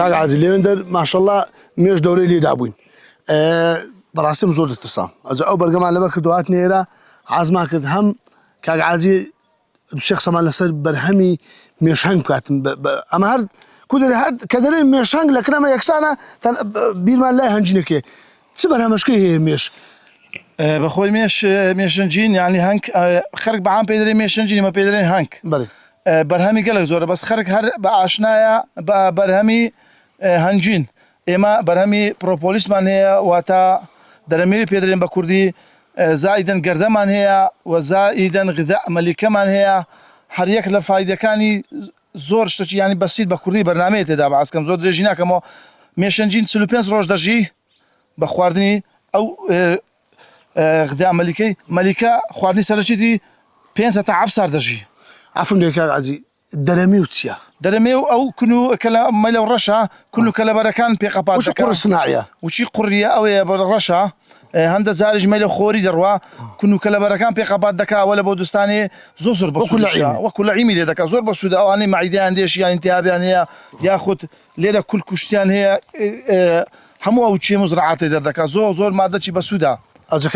عزیز لیندر ماشاءالله میش دوره لی دابوین براستم زود اتصام از او برگمان لبر کدوات نیرا عزما کد هم کاغ عزیز الشيخ سمان لسر برهمي ميشانج كاتم اما هر كودري هر كدري ميشانج لكن ما يكسانا بير ما لا هنجنكي تبرها مشكي هي ميش بخوي ميشنجين يعني هانك خرج بعام بيدري ميشنجين ما بيدرين هانك بله برهمي قالك زوره بس خرج هر بعشنايا برهمي هنجين اما برهمي بروبوليس من هي واتا درمي بيدرين بكردي زائدا قردمان هي وزائدا غذاء ملكه من هي حريك لفايده كاني زور شتي يعني بسيط بكردي برنامج تدابع اسكم زور درجينا كما ميشنجين 35 روج درجي بخواردني او غذاء ملكه خواردني سرچتي 5 تا عفسار درجي عفوا لك عزيز درمي وتسيا درمي او كنو كلا ميلو رشا كنو كلا بركان بيقابات وش قر صناعيه وشي قريه او رشا هند زارج ميلو خوري دروا كنو كلا بركان بيقابات دكا ولا بودستاني زوزر بسودا وكل عيمي دكا زور بسودا او اني معيدي عندي شي يعني انتهابي يعني ياخذ ليله كل كشتيان هي همو او شي مزرعات دكا زور ماده شي بسودا از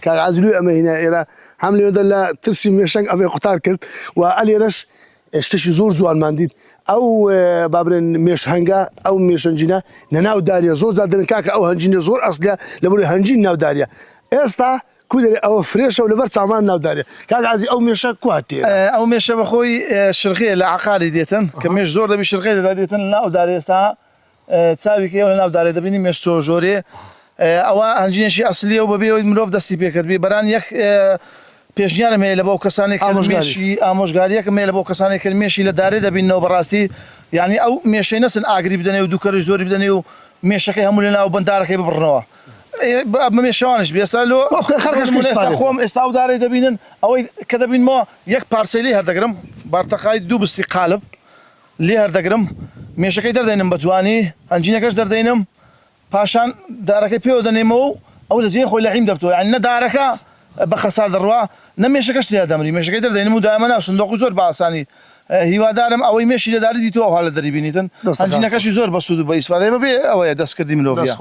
كان عزلو اما هنا الى حمله يدل ترسي ميشانج ابي قطار كل والي رش اشتشي زور زوان مانديد او بابرن ميش هنگا او ميشنجينا نناو داريا زور زادن كاكا او هنجينا زور اصلها لبري هنجين ناو داريا استا كودري او فريشه ولبر سامان ناو داريا كاكا عزي او ميشا كواتي او ميشا بخوي شرقيه لعقاري ديتن كميش زور دبي شرقيه ديتن ناو داريا استا تساوي كي ولا ناو داريا دبيني ميش سو جوري او هنجين شي اصليه وببي مروف دسي بيكدبي بران يخ پێشنیارم هەیە لە بۆ کەسانی مێشی ئامۆژگاریەکەم هەیە لە بۆ کەسانی کە مێشی لە دارێ دەبینەوە بەڕاستی یعنی ئەو مێشەی نەچن ئاگری بدەنێ و دووکەڕی زۆری بدەنێ و مێشەکەی هەموو لە ناو بەندارەکەی ببڕنەوە بە مێشەوانش بێستا لۆ خۆم ئێستا و دارێ دەبینن ئەوەی کە دەبینمەوە یەک پارچەی لێ هەردەگرم بارتەقای دوو بستی قالب لێ هەردەگرم مێشەکەی دەردەینم بە جوانی هەنجینەکەش دەردەینم پاشان دارەکەی پێوە دەنێمەوە ئەو لە زیێن خۆی لە عیم دەبتەوە یعنی نە دارەکە بخسار دروا نمێشەکەش لێ دەمری مێشەکەی دەردەینم و دائما ناو سندوقی زۆر بەئاسانی هیوادارم ئەوەی مێشی لە داری دیتەوە هەڵە دەریبینیتن هەنجینەکەشی زۆر بەسوود و بە ئیسفادەی بەبێ ئەوەیە دەستکردی مرۆڤیە